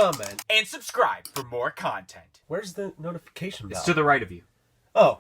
comment, and subscribe for more content. Where's the notification bell? It's to the right of you. Oh.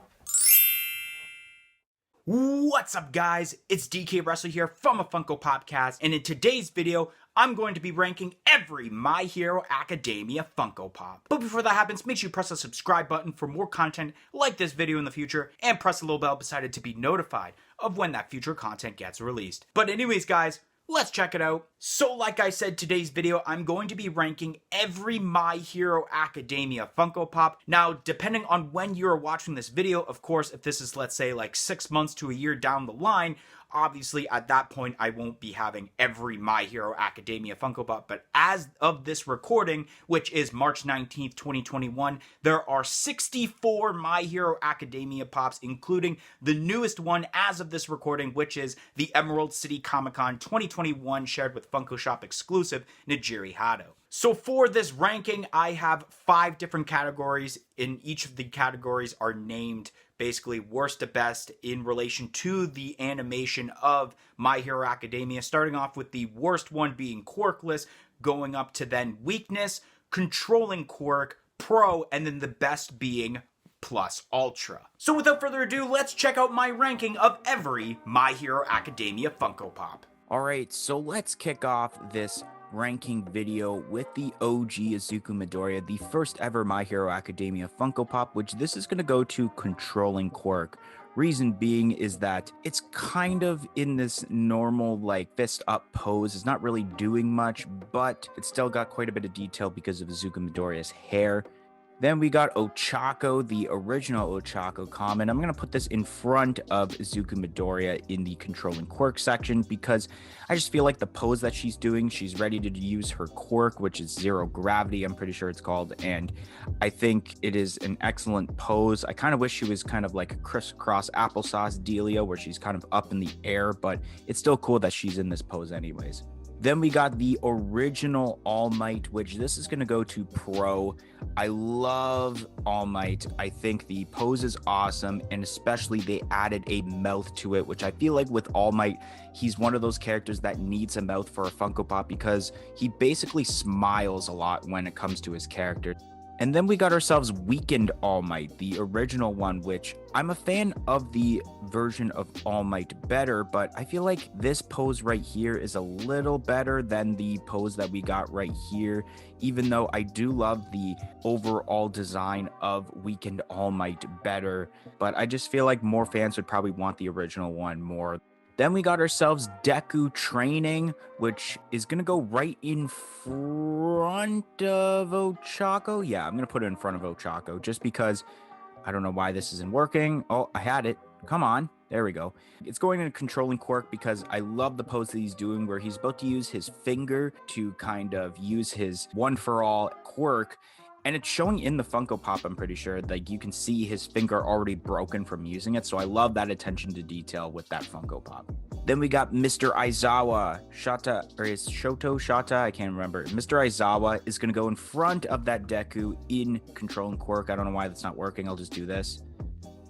What's up, guys? It's DK Wrestler here from a Funko Popcast, and in today's video, I'm going to be ranking every My Hero Academia Funko Pop. But before that happens, make sure you press the subscribe button for more content like this video in the future, and press the little bell beside it to be notified of when that future content gets released. But anyways, guys, let's check it out. So like I said, today's video, I'm going to be ranking every My Hero Academia Funko Pop. Now, depending on when you're watching this video, of course, if this is, let's say, like 6 months to a year down the line, obviously at that point, I won't be having every My Hero Academia Funko Pop. But as of this recording, which is March 19th, 2021, there are 64 My Hero Academia Pops, including the newest one as of this recording, which is the Emerald City Comic Con 2021 shared with Funko Shop exclusive Nijiri Hado. So for this ranking, I have 5 different categories. In each of the categories are named basically worst to best in relation to the animation of My Hero Academia, starting off with the worst one being quirkless, going up to then weakness, controlling quirk, pro, and then the best being plus ultra. So without further ado, let's check out my ranking of every My Hero Academia Funko Pop. Alright, so let's kick off this ranking video with the OG Izuku Midoriya, the first ever My Hero Academia Funko Pop, which this is going to go to controlling quirk. Reason being is that it's kind of in this normal like fist up pose. It's not really doing much, but it's still got quite a bit of detail because of Izuku Midoriya's hair. Then we got Ochako, the original Ochako common. I'm going to put this in front of Izuku Midoriya in the controlling quirk section because I just feel like the pose that she's doing, she's ready to use her quirk, which is zero gravity, I'm pretty sure it's called. And I think it is an excellent pose. I kind of wish she was kind of like a crisscross applesauce dealio where she's kind of up in the air, but it's still cool that she's in this pose anyways. Then we got the original All Might, which this is going to go to pro. I love All Might. I think the pose is awesome, and especially they added a mouth to it, which I feel like with All Might, he's one of those characters that needs a mouth for a Funko Pop because he basically smiles a lot when it comes to his character. And then we got ourselves Weakened All Might, the original one, which I'm a fan of the version of All Might better, but I feel like this pose right here is a little better than the pose that we got right here, even though I do love the overall design of Weakened All Might better, but I just feel like more fans would probably want the original one more. Then we got ourselves Deku Training, which is going to go right in front of Ochako. Yeah, I'm going to put it in front of Ochako just because I don't know why this isn't working. Oh, I had it. Come on. There we go. It's going into controlling quirk because I love the pose that he's doing where he's about to use his finger to kind of use his one-for-all quirk. And it's showing in the Funko Pop, I'm pretty sure. Like, you can see his finger already broken from using it. So I love that attention to detail with that Funko Pop. Then we got Mr. Aizawa. Shota? I can't remember. Mr. Aizawa is going to go in front of that Deku in controlling quirk. I don't know why that's not working. I'll just do this.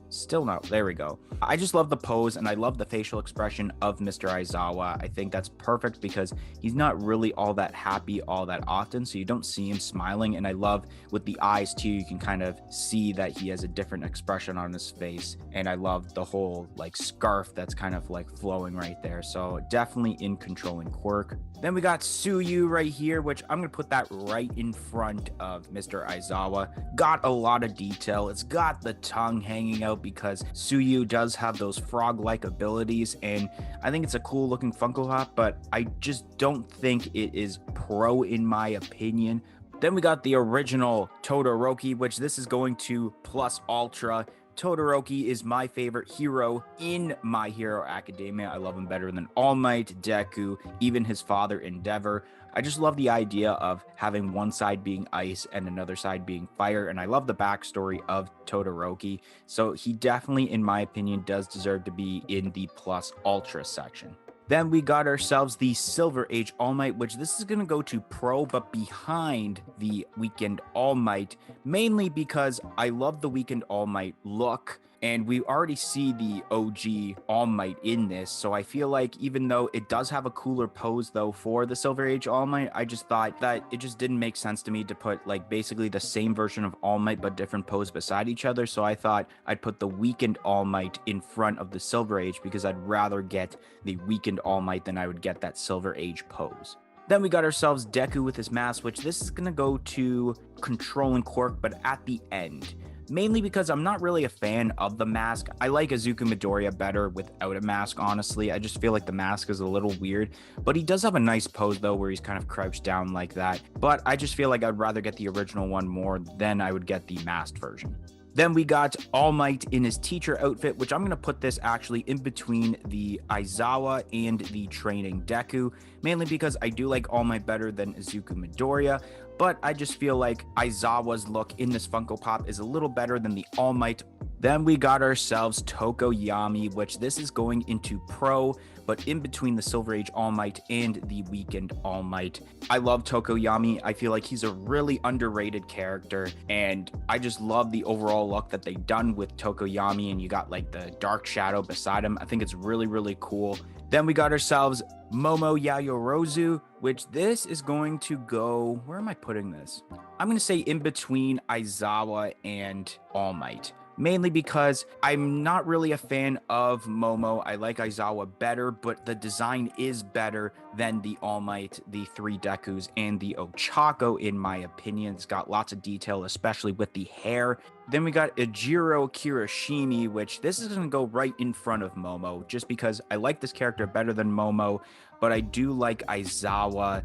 Still not. There we go. I just love the pose and I love the facial expression of Mr. Aizawa. I think that's perfect because he's not really all that happy all that often, so you don't see him smiling. And I love with the eyes too, you can kind of see that he has a different expression on his face. And I love the whole like scarf that's kind of like flowing right there. So definitely in controlling quirk. Then we got Suyu right here, which I'm going to put that right in front of Mr. Aizawa. Got a lot of detail. It's got the tongue hanging out because Suyu does have those frog-like abilities, and I think it's a cool looking Funko Pop, but I just don't think it is pro in my opinion. Then we got the original Todoroki, which this is going to plus ultra. Todoroki is my favorite hero in My Hero Academia. I love him better than All Might, Deku, even his father Endeavor. I just love the idea of having one side being ice and another side being fire, and I love the backstory of Todoroki. So he definitely, in my opinion, does deserve to be in the plus ultra section. Then we got ourselves the Silver Age All Might, which this is going to go to pro, but behind the Weakened All Might, mainly because I love the Weakened All Might look. And we already see the OG All Might in this. So I feel like even though it does have a cooler pose though for the Silver Age All Might, I just thought that it just didn't make sense to me to put like basically the same version of All Might but different pose beside each other. So I thought I'd put the weakened All Might in front of the Silver Age because I'd rather get the weakened All Might than I would get that Silver Age pose. Then we got ourselves Deku with his mask, which this is going to go to controlling Quirk, but at the end. Mainly because I'm not really a fan of the mask. I like Izuku Midoriya better without a mask, honestly. I just feel like the mask is a little weird. But he does have a nice pose, though, where he's kind of crouched down like that. But I just feel like I'd rather get the original one more than I would get the masked version. Then we got All Might in his teacher outfit, which I'm going to put this actually in between the Aizawa and the training Deku, mainly because I do like All Might better than Izuku Midoriya, but I just feel like Aizawa's look in this Funko Pop is a little better than the All Might. Then we got ourselves Tokoyami, which this is going into Pro, but in between the Silver Age All Might and the Weakened All Might. I love Tokoyami. I feel like he's a really underrated character, and I just love the overall look that they've done with Tokoyami, and you got like the dark shadow beside him. I think it's really, really cool. Then we got ourselves Momo Yayorozu, which this is going to go, where am I putting this? I'm going to say in between Aizawa and All Might. Mainly because I'm not really a fan of Momo. I like Aizawa better, but the design is better than the All Might, the 3 Dekus, and the Ochako, in my opinion. It's got lots of detail, especially with the hair. Then we got Ejiro Kirishimi, which this is going to go right in front of Momo, just because I like this character better than Momo, but I do like Aizawa.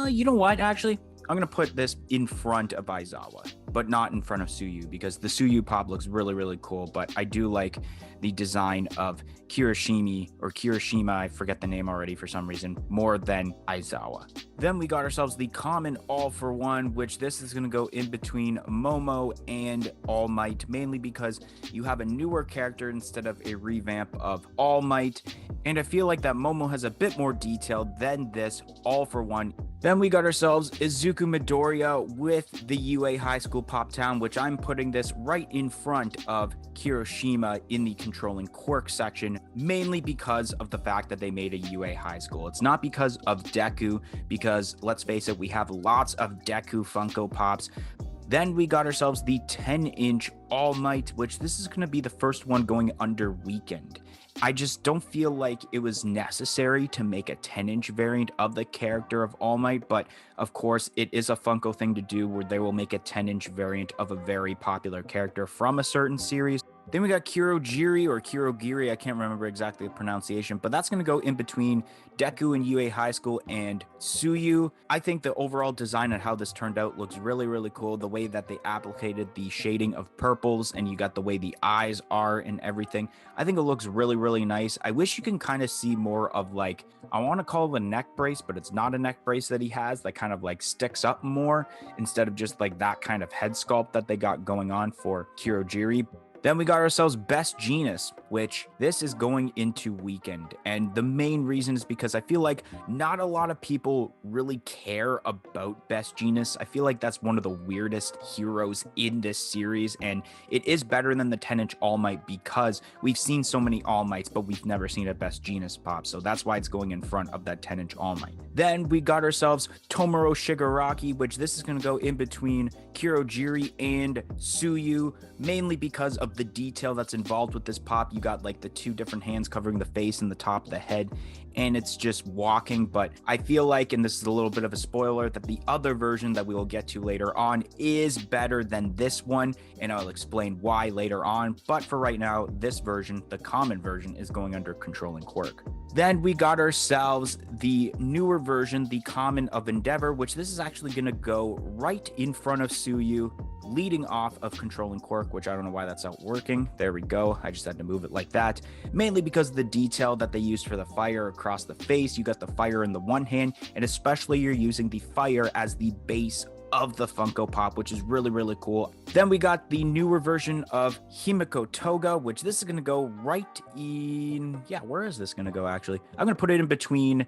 You know what, actually? I'm going to put this in front of Aizawa, but not in front of Tsuyu, because the Tsuyu pop looks really, really cool, but I do like the design of Kirishima, I forget the name already for some reason, more than Aizawa. Then we got ourselves the common All for One, which this is going to go in between Momo and All Might, mainly because you have a newer character instead of a revamp of All Might, and I feel like that Momo has a bit more detail than this All for One. Then we got ourselves Izuku Midoriya with the UA High School Pop Town, which I'm putting this right in front of Kirishima in the controlling Quirk section, mainly because of the fact that they made a UA High School. It's not because of Deku, because let's face it, we have lots of Deku Funko Pops. Then we got ourselves the 10-inch All Might, which this is going to be the first one going under Weekend. I just don't feel like it was necessary to make a 10-inch variant of the character of All Might, but of course it is a Funko thing to do where they will make a 10-inch variant of a very popular character from a certain series. Then we got Kirogiri or Kirogiri, I can't remember exactly the pronunciation, but that's going to go in between Deku and UA High School and Tsuyu. I think the overall design and how this turned out looks really, really cool. The way that they applicated the shading of purples and you got the way the eyes are and everything. I think it looks really, really nice. I wish you can kind of see more of like, I want to call it a neck brace, but it's not a neck brace that he has that kind of like sticks up more instead of just like that kind of head sculpt that they got going on for Kirogiri. Then we got ourselves Best Jeanist, which this is going into Weekend. And the main reason is because I feel like not a lot of people really care about Best Jeanist. I feel like that's one of the weirdest heroes in this series. And it is better than the 10-inch All Might because we've seen so many All Mights, but we've never seen a Best Jeanist pop. So that's why it's going in front of that 10-inch All Might. Then we got ourselves Tomoro Shigaraki, which this is going to go in between Kirogiri and Tsuyu, mainly because of the detail that's involved with this pop. You got like the 2 different hands covering the face and the top of the head, and it's just walking. But I feel like, and this is a little bit of a spoiler, that the other version that we will get to later on is better than this one, and I'll explain why later on. But for right now, this version, the common version, is going under Controlling Quirk. Then we got ourselves the newer version, the Common of Endeavor, which this is actually going to go right in front of Tsuyu, leading off of Controlling Quirk, which I don't know why that's not working. There we go. I just had to move it like that, mainly because of the detail that they used for the fire across the face. You got the fire in the one hand, and especially you're using the fire as the base of the Funko Pop, which is really, really cool. Then we got the newer version of Himiko Toga, which this is going to go right in, where is this going to go actually? I'm going to put it in between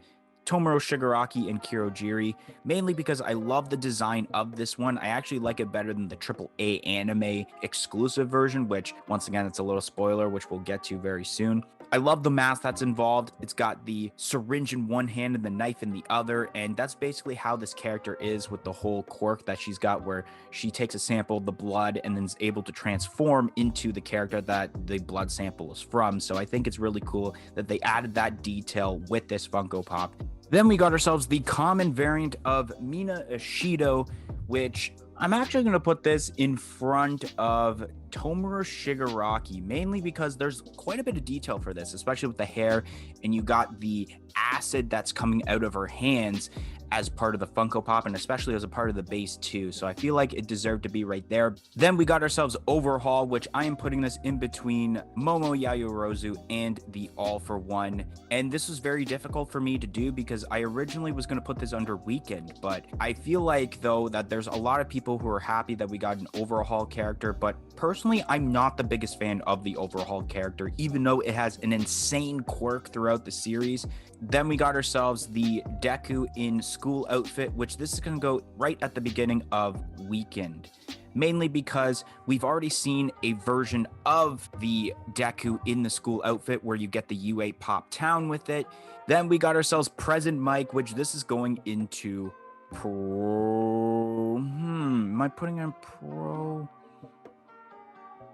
Tomoro Shigaraki and Kirojiri, mainly because I love the design of this one. I actually like it better than the AAA anime exclusive version, which once again, it's a little spoiler, which we'll get to very soon. I love the mask that's involved. It's got the syringe in one hand and the knife in the other, and that's basically how this character is with the whole quirk that she's got, where she takes a sample of the blood and then is able to transform into the character that the blood sample is from. So I think it's really cool that they added that detail with this Funko Pop. Then we got ourselves the common variant of Mina Ishido, which I'm actually going to put this in front of Tomura Shigaraki, mainly because there's quite a bit of detail for this, especially with the hair, and you got the acid that's coming out of her hands as part of the Funko Pop, and especially as a part of the base too. So I feel like it deserved to be right there. Then we got ourselves Overhaul, which I am putting this in between Momo Yayorozu and the All for One. And this was very difficult for me to do because I originally was going to put this under Weekend, but I feel like though that there's a lot of people who are happy that we got an Overhaul character, but personally, I'm not the biggest fan of the Overhaul character, even though it has an insane quirk throughout the series. Then we got ourselves the Deku in school outfit, which this is going to go right at the beginning of Weekend, mainly because we've already seen a version of the Deku in the school outfit where you get the U8 Pop Town with it. Then we got ourselves Present Mike, which this is going into Pro. Am I putting it in Pro?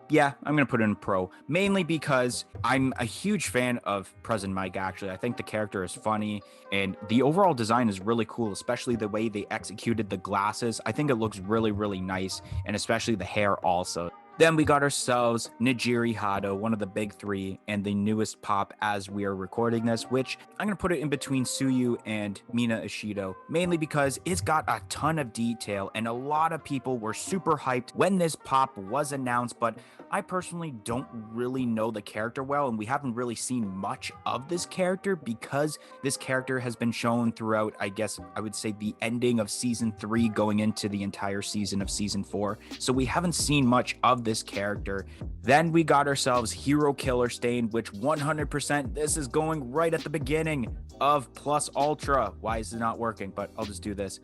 Yeah, I'm going to put it in Pro, mainly because I'm a huge fan of Present Mike, actually. I think the character is funny, and the overall design is really cool, especially the way they executed the glasses. I think it looks really, really nice, and especially the hair also. Then we got ourselves Nijiri Hado, one of the big three, and the newest pop as we are recording this, which I'm going to put it in between Suyu and Mina Ishido, mainly because it's got a ton of detail, and a lot of people were super hyped when this pop was announced, but I personally don't really know the character well, and we haven't really seen much of this character because this character has been shown throughout, I guess I would say, the ending of season 3 going into the entire season of season 4. So we haven't seen much of this character. Then we got ourselves Hero Killer Stain, which 100% this is going right at the beginning of Plus Ultra. Why is it not working? But I'll just do this.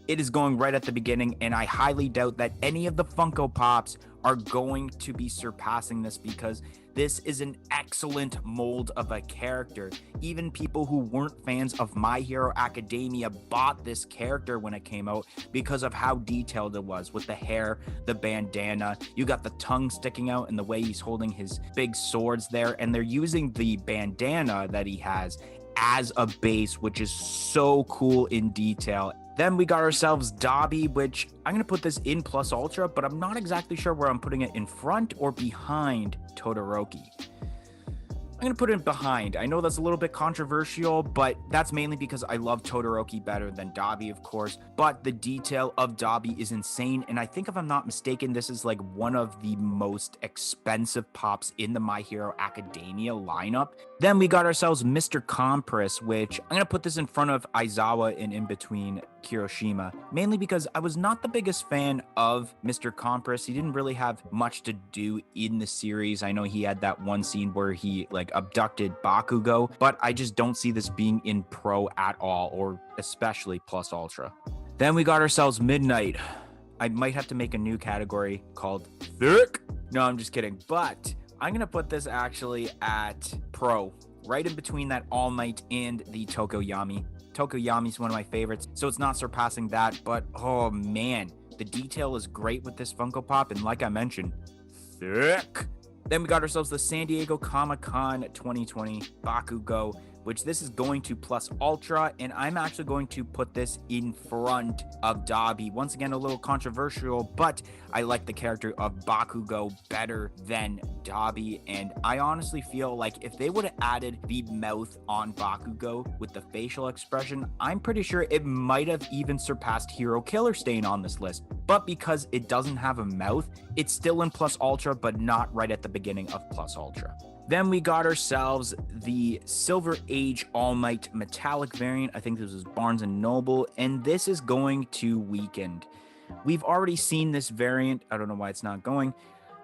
It is going right at the beginning, and I highly doubt that any of the Funko Pops are going to be surpassing this because this is an excellent mold of a character. Even people who weren't fans of My Hero Academia bought this character when it came out because of how detailed it was with the hair, the bandana. You got the tongue sticking out and the way he's holding his big swords there, and they're using the bandana that he has as a base, which is so cool in detail. Then we got ourselves Dabi, which I'm going to put this in Plus Ultra, but I'm not exactly sure where I'm putting it, in front or behind Todoroki. I'm going to put it behind. I know that's a little bit controversial, but that's mainly because I love Todoroki better than Dabi, of course. But the detail of Dabi is insane, and I think if I'm not mistaken, this is like one of the most expensive pops in the My Hero Academia lineup. Then we got ourselves Mr. Compress, which I'm going to put this in front of Aizawa and in between Kiroshima, mainly because I was not the biggest fan of Mr. Compress. He didn't really have much to do in the series. I know he had that one scene where he abducted Bakugo, but I just don't see this being in Pro at all, or especially Plus Ultra. Then we got ourselves Midnight. I might have to make a new category called Thick. No, I'm just kidding, but I'm gonna put this actually at Pro, right in between that All Might and the Tokoyami. Tokoyami is one of my favorites, so it's not surpassing that, but oh man, the detail is great with this Funko Pop, and like I mentioned, thick. Then we got ourselves the San Diego Comic-Con 2020 Bakugo, which this is going to Plus Ultra, and I'm actually going to put this in front of Dabi. Once again, a little controversial, but I like the character of Bakugo better than Dabi, and I honestly feel like if they would have added the mouth on Bakugo with the facial expression, I'm pretty sure it might have even surpassed Hero Killer Stain on this list. But because it doesn't have a mouth, it's still in Plus Ultra, but not right at the beginning of Plus Ultra. Then we got ourselves the Silver Age All Might Metallic variant. I think this was Barnes & Noble, and this is going to Weekend. We've already seen this variant. I don't know why it's not going.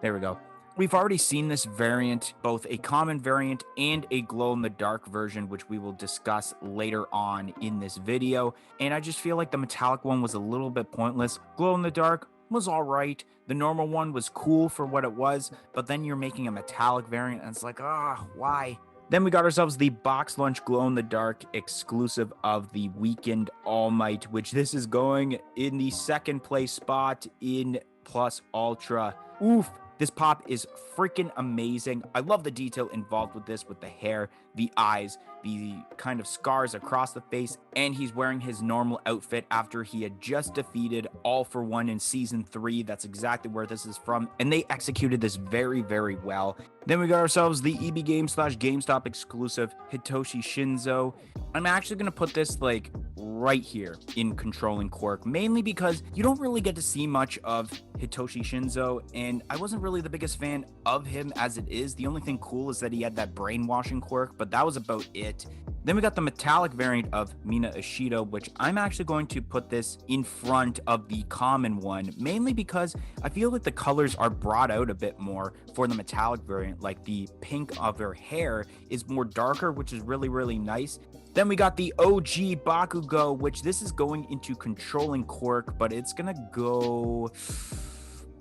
There we go. We've already seen this variant, both a common variant and a glow-in-the-dark version, which we will discuss later on in this video. And I just feel like the metallic one was a little bit pointless. Glow-in-the-dark was all right. The normal one was cool for what it was, but then you're making a metallic variant, and it's like, why? Then we got ourselves the Box Lunch glow-in-the-dark exclusive of the Weekend All Might, which this is going in the second place spot in Plus Ultra. Oof. This pop is freaking amazing. I love the detail involved with this, with the hair, the eyes, the kind of scars across the face, and he's wearing his normal outfit after he had just defeated All For One in Season 3. That's exactly where this is from, and they executed this very, very well. Then we got ourselves the EB Games / GameStop exclusive Hitoshi Shinzo. I'm actually going to put this like right here in Controlling Quirk, mainly because you don't really get to see much of Hitoshi Shinzo, and I wasn't really the biggest fan of him as it is. The only thing cool is that he had that brainwashing quirk, but that was about it. Then we got the metallic variant of Mina Ishido, which I'm actually going to put this in front of the common one, mainly because I feel like the colors are brought out a bit more for the metallic variant. Like the pink of her hair is more darker, which is really, really nice. Then we got the OG Bakugo, which this is going into Controlling Quirk, but it's going to go...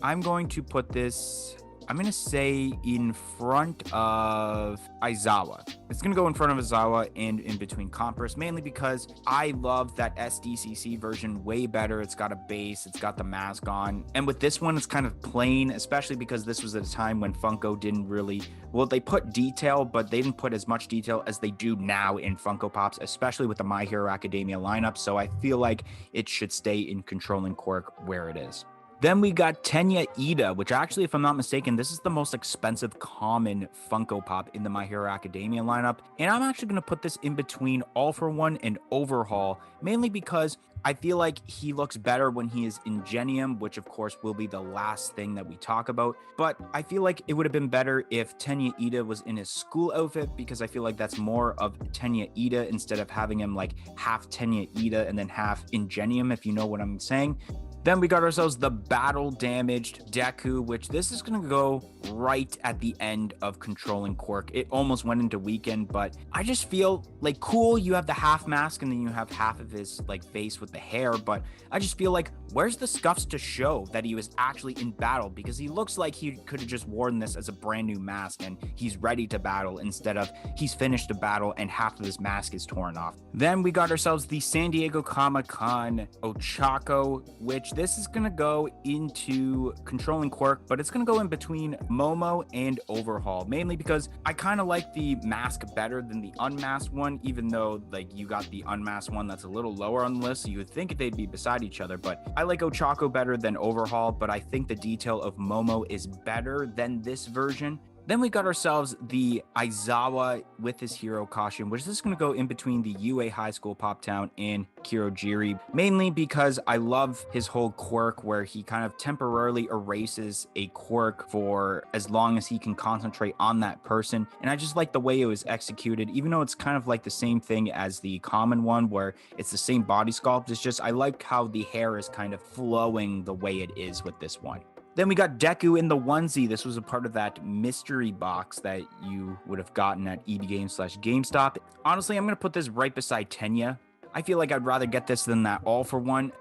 I'm going to put this, I'm going to say in front of Aizawa. It's going to go in front of Aizawa and in between Compress, mainly because I love that SDCC version way better. It's got a base, it's got the mask on. And with this one, it's kind of plain, especially because this was at a time when Funko didn't really, well, they put detail, but they didn't put as much detail as they do now in Funko Pops, especially with the My Hero Academia lineup. So I feel like it should stay in Controlling Quirk where it is. Then we got Tenya Ida, which actually, if I'm not mistaken, this is the most expensive common Funko Pop in the My Hero Academia lineup. And I'm actually going to put this in between All For One and Overhaul, mainly because I feel like he looks better when he is Ingenium, which of course will be the last thing that we talk about. But I feel like it would have been better if Tenya Ida was in his school outfit, because I feel like that's more of Tenya Ida instead of having him like half Tenya Ida and then half Ingenium, if you know what I'm saying. Then we got ourselves the Battle Damaged Deku, which this is going to go right at the end of Controlling Quirk. It almost went into Weekend, but I just feel like cool. You have the half mask and then you have half of his like face with the hair, but I just feel like where's the scuffs to show that he was actually in battle? Because he looks like he could have just worn this as a brand new mask and he's ready to battle instead of he's finished a battle and half of his mask is torn off. Then we got ourselves the San Diego Comic-Con Ochako, which this is going to go into Controlling Quirk, but it's going to go in between Momo and Overhaul, mainly because I kind of like the mask better than the unmasked one, even though like you got the unmasked one that's a little lower on the list, so you would think they'd be beside each other, but I like Ochako better than Overhaul, but I think the detail of Momo is better than this version. Then we got ourselves the Aizawa with his hero costume, which is going to go in between the UA High School Pop Town and Kirojiri, mainly because I love his whole quirk where he kind of temporarily erases a quirk for as long as he can concentrate on that person. And I just like the way it was executed, even though it's kind of like the same thing as the common one where it's the same body sculpt. It's just I like how the hair is kind of flowing the way it is with this one. Then we got Deku in the onesie. This was a part of that mystery box that you would have gotten at EB Games / GameStop. Honestly, I'm going to put this right beside Tenya. I feel like I'd rather get this than that All For One.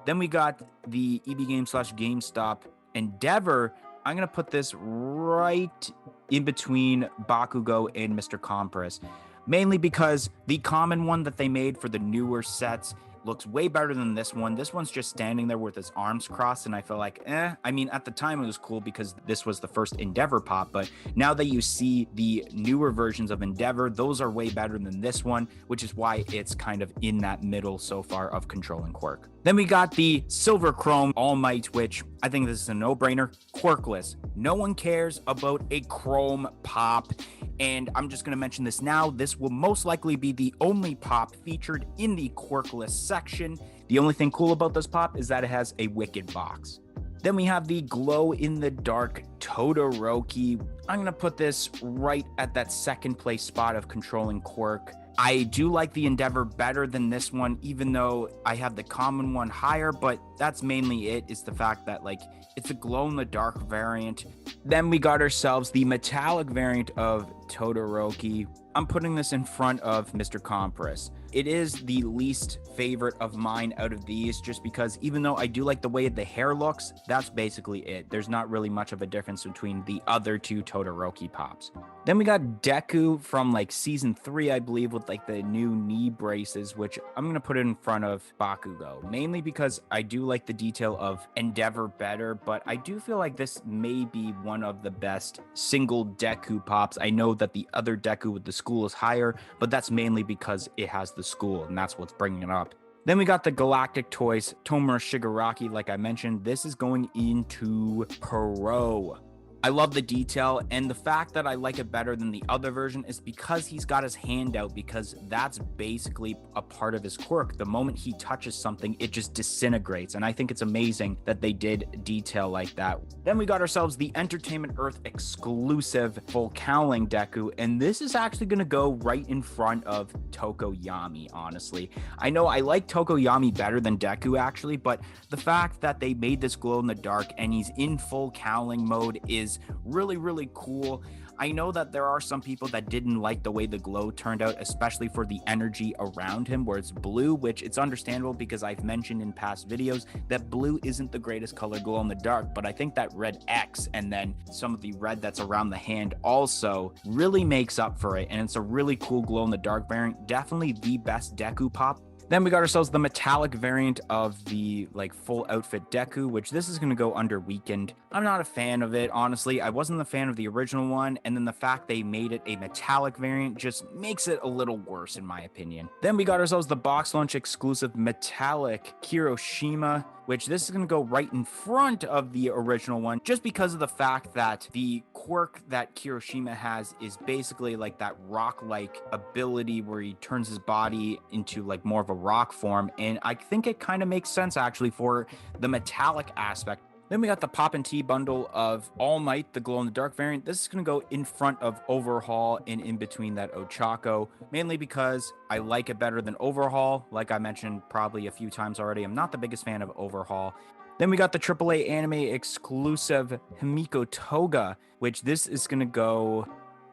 Then we got the EB Games / GameStop Endeavor. I'm going to put this right in between Bakugo and Mr. Compress, mainly because the common one that they made for the newer sets looks way better than this one. This one's just standing there with his arms crossed, and I feel like, I mean, at the time it was cool because this was the first Endeavor pop, but now that you see the newer versions of Endeavor, those are way better than this one, which is why it's kind of in that middle so far of Controlling Quirk. Then we got the Silver Chrome All Might, which I think this is a no-brainer. Quirkless. No one cares about a Chrome pop, and I'm just going to mention this now. This will most likely be the only pop featured in the Quirkless section. The only thing cool about this pop is that it has a Wicked box. Then we have the glow-in-the-dark Todoroki. I'm going to put this right at that second place spot of Controlling Quirk. I do like the Endeavor better than this one, even though I have the common one higher, but that's mainly it, is the fact that like it's a glow-in-the-dark variant. Then we got ourselves the metallic variant of Todoroki. I'm putting this in front of Mr. Compress. It is the least favorite of mine out of these, just because even though I do like the way the hair looks, that's basically it. There's not really much of a difference between the other two Todoroki pops. Then we got Deku from like season 3, I believe, with like the new knee braces, which I'm going to put in front of Bakugo, mainly because I do like the detail of Endeavor better, but I do feel like this may be one of the best single Deku pops. I know that the other Deku with the school is higher, but that's mainly because it has the school, and that's what's bringing it up. Then we got the Galactic Toys Tomura Shigaraki. Like I mentioned, this is going into Pro. I love the detail, and the fact that I like it better than the other version is because he's got his hand out, because that's basically a part of his quirk. The moment he touches something, it just disintegrates, and I think it's amazing that they did detail like that. Then we got ourselves the Entertainment Earth exclusive full cowling Deku, and this is actually going to go right in front of Tokoyami, honestly. I know I like Tokoyami better than Deku, actually, but the fact that they made this glow in the dark and he's in full cowling mode is really, really cool. I know that there are some people that didn't like the way the glow turned out, especially for the energy around him where it's blue, which it's understandable because I've mentioned in past videos that blue isn't the greatest color glow in the dark, but I think that red X and then some of the red that's around the hand also really makes up for it, and it's a really cool glow in the dark variant. Definitely the best Deku pop. Then we got ourselves the metallic variant of the like full outfit Deku, which this is going to go under weakened. I'm not a fan of it, honestly. I wasn't a fan of the original one, and then the fact they made it a metallic variant just makes it a little worse in my opinion. Then we got ourselves the box lunch exclusive metallic Kiroshima, which this is going to go right in front of the original one, just because of the fact that the quirk that Kiroshima has is basically like that rock-like ability where he turns his body into like more of a rock form, and I think it kind of makes sense actually for the metallic aspect. Then we got the Pop and Tea bundle of All Might, the glow-in-the-dark variant. This is going to go in front of Overhaul and in between that Ochako, mainly because I like it better than Overhaul. Like I mentioned probably a few times already, I'm not the biggest fan of Overhaul. Then we got the AAA anime exclusive Himiko Toga, which this is going to go,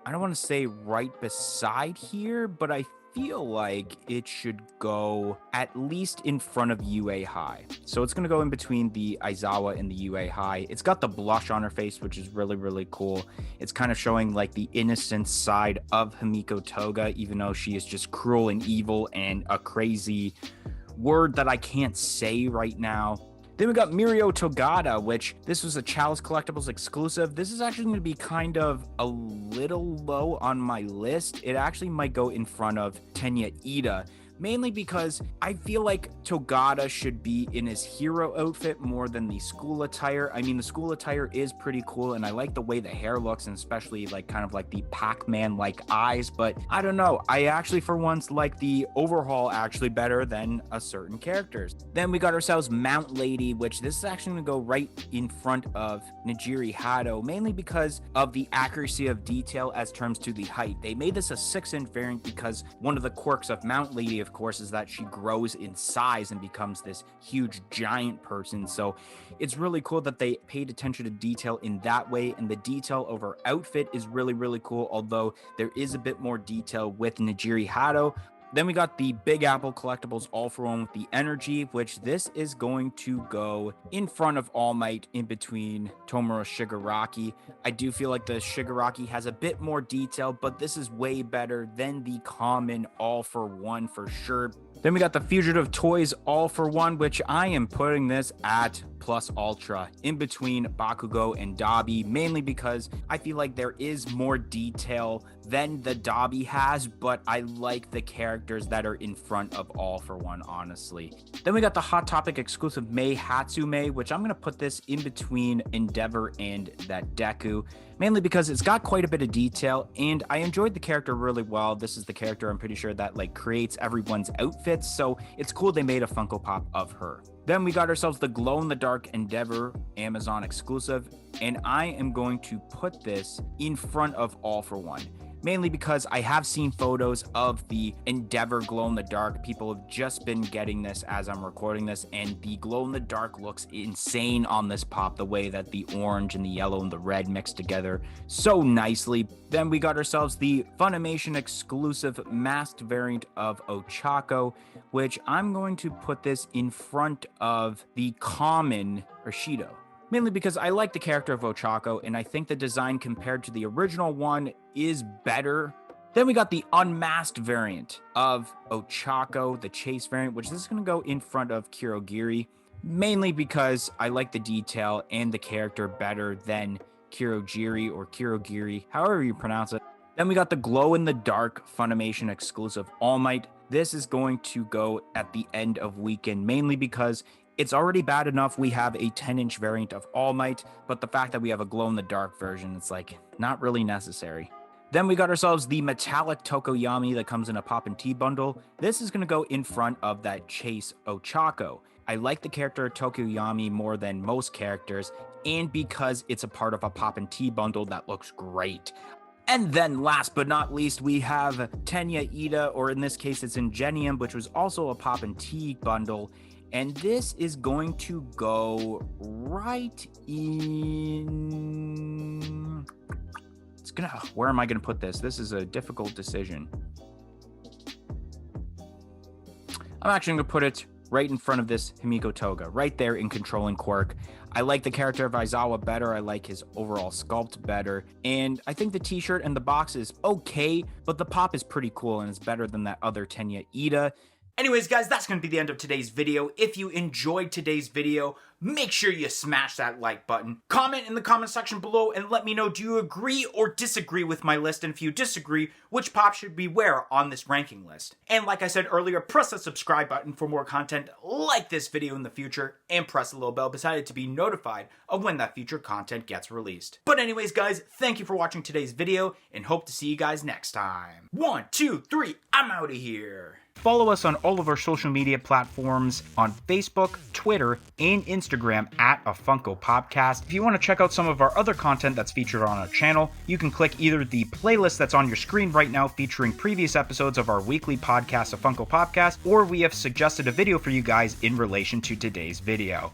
I don't want to say right beside here, but I feel like it should go at least in front of UA High. So it's going to go in between the Aizawa and the UA High. It's got the blush on her face, which is really, really cool. It's kind of showing like the innocent side of Himiko Toga, even though she is just cruel and evil and a crazy word that I can't say right now. Then we got Mirio Togata, which this was a Chalice Collectibles exclusive. This is actually going to be kind of a little low on my list. It actually might go in front of Tenya Ida, mainly because I feel like Togata should be in his hero outfit more than the school attire. I mean, the school attire is pretty cool, and I like the way the hair looks, and especially like kind of like the Pac-Man-like eyes, but I don't know. I actually, for once, like the Overhaul actually better than a certain characters. Then we got ourselves Mount Lady, which this is actually going to go right in front of Nijiri Hado, mainly because of the accuracy of detail as terms to the height. They made this a 6-inch variant because one of the quirks of Mount Lady, of course, is that she grows in size and becomes this huge giant person. So it's really cool that they paid attention to detail in that way, and the detail of her outfit is really, really cool, although there is a bit more detail with Nijiri Hado. Then we got the Big Apple Collectibles All for One with the Energy, which this is going to go in front of All Might in between Tomura Shigaraki. I do feel like the Shigaraki has a bit more detail, but this is way better than the common All for One for sure. Then we got the Fugitive Toys All for One, which I am putting this at plus ultra in between Bakugo and Dabi, mainly because I feel like there is more detail than the Dabi has, but I like the characters that are in front of All for One, honestly. Then we got the Hot Topic exclusive Mei Hatsume, which I'm going to put this in between Endeavor and that Deku, mainly because it's got quite a bit of detail, and I enjoyed the character really well. This is the character I'm pretty sure that like creates everyone's outfits, so it's cool they made a Funko Pop of her. Then we got ourselves the Glow-in-the-Dark Endeavor Amazon exclusive, and I am going to put this in front of All for One. mainly because I have seen photos of the Endeavor glow-in-the-dark. People have just been getting this as I'm recording this, and the glow-in-the-dark looks insane on this pop, the way that the orange and the yellow and the red mixed together so nicely. Then we got ourselves the Funimation exclusive masked variant of Ochako, which I'm going to put this in front of the common Rashido. Mainly because I like the character of Ochako, and I think the design compared to the original one is better. Then we got the unmasked variant of Ochako, the chase variant, which this is going to go in front of Kirogiri, mainly because I like the detail and the character better than Kirogiri or Kirogiri, however you pronounce it. Then we got the glow-in-the-dark Funimation exclusive All Might. This is going to go at the end of weekend, mainly because it's already bad enough we have a 10-inch variant of All Might, but the fact that we have a glow-in-the-dark version, it's like not really necessary. Then we got ourselves the metallic Tokoyami that comes in a Pop and Tea bundle. This is going to go in front of that Chase Ochako. I like the character Tokoyami more than most characters, and because it's a part of a Pop and Tea bundle that looks great. And then last but not least, we have Tenya Ida, or in this case it's Ingenium, which was also a Pop and Tea bundle. And this is going to go right in... Where am I going to put this? This is a difficult decision. I'm actually going to put it right in front of this Himiko Toga, right there in Controlling Quirk. I like the character of Aizawa better. I like his overall sculpt better. And I think the t-shirt and the box is okay, but the pop is pretty cool and it's better than that other Tenya Ida. Anyways, guys, that's going to be the end of today's video. If you enjoyed today's video, make sure you smash that like button. Comment in the comment section below and let me know, do you agree or disagree with my list? And if you disagree, which pop should be where on this ranking list? And like I said earlier, press the subscribe button for more content like this video in the future, and press the little bell beside it to be notified of when that future content gets released. But anyways, guys, thank you for watching today's video and hope to see you guys next time. 1, 2, 3, I'm out of here. Follow us on all of our social media platforms on Facebook, Twitter, and Instagram at A Funko Popcast. If you want to check out some of our other content that's featured on our channel, you can click either the playlist that's on your screen right now featuring previous episodes of our weekly podcast, A Funko Popcast, or we have suggested a video for you guys in relation to today's video.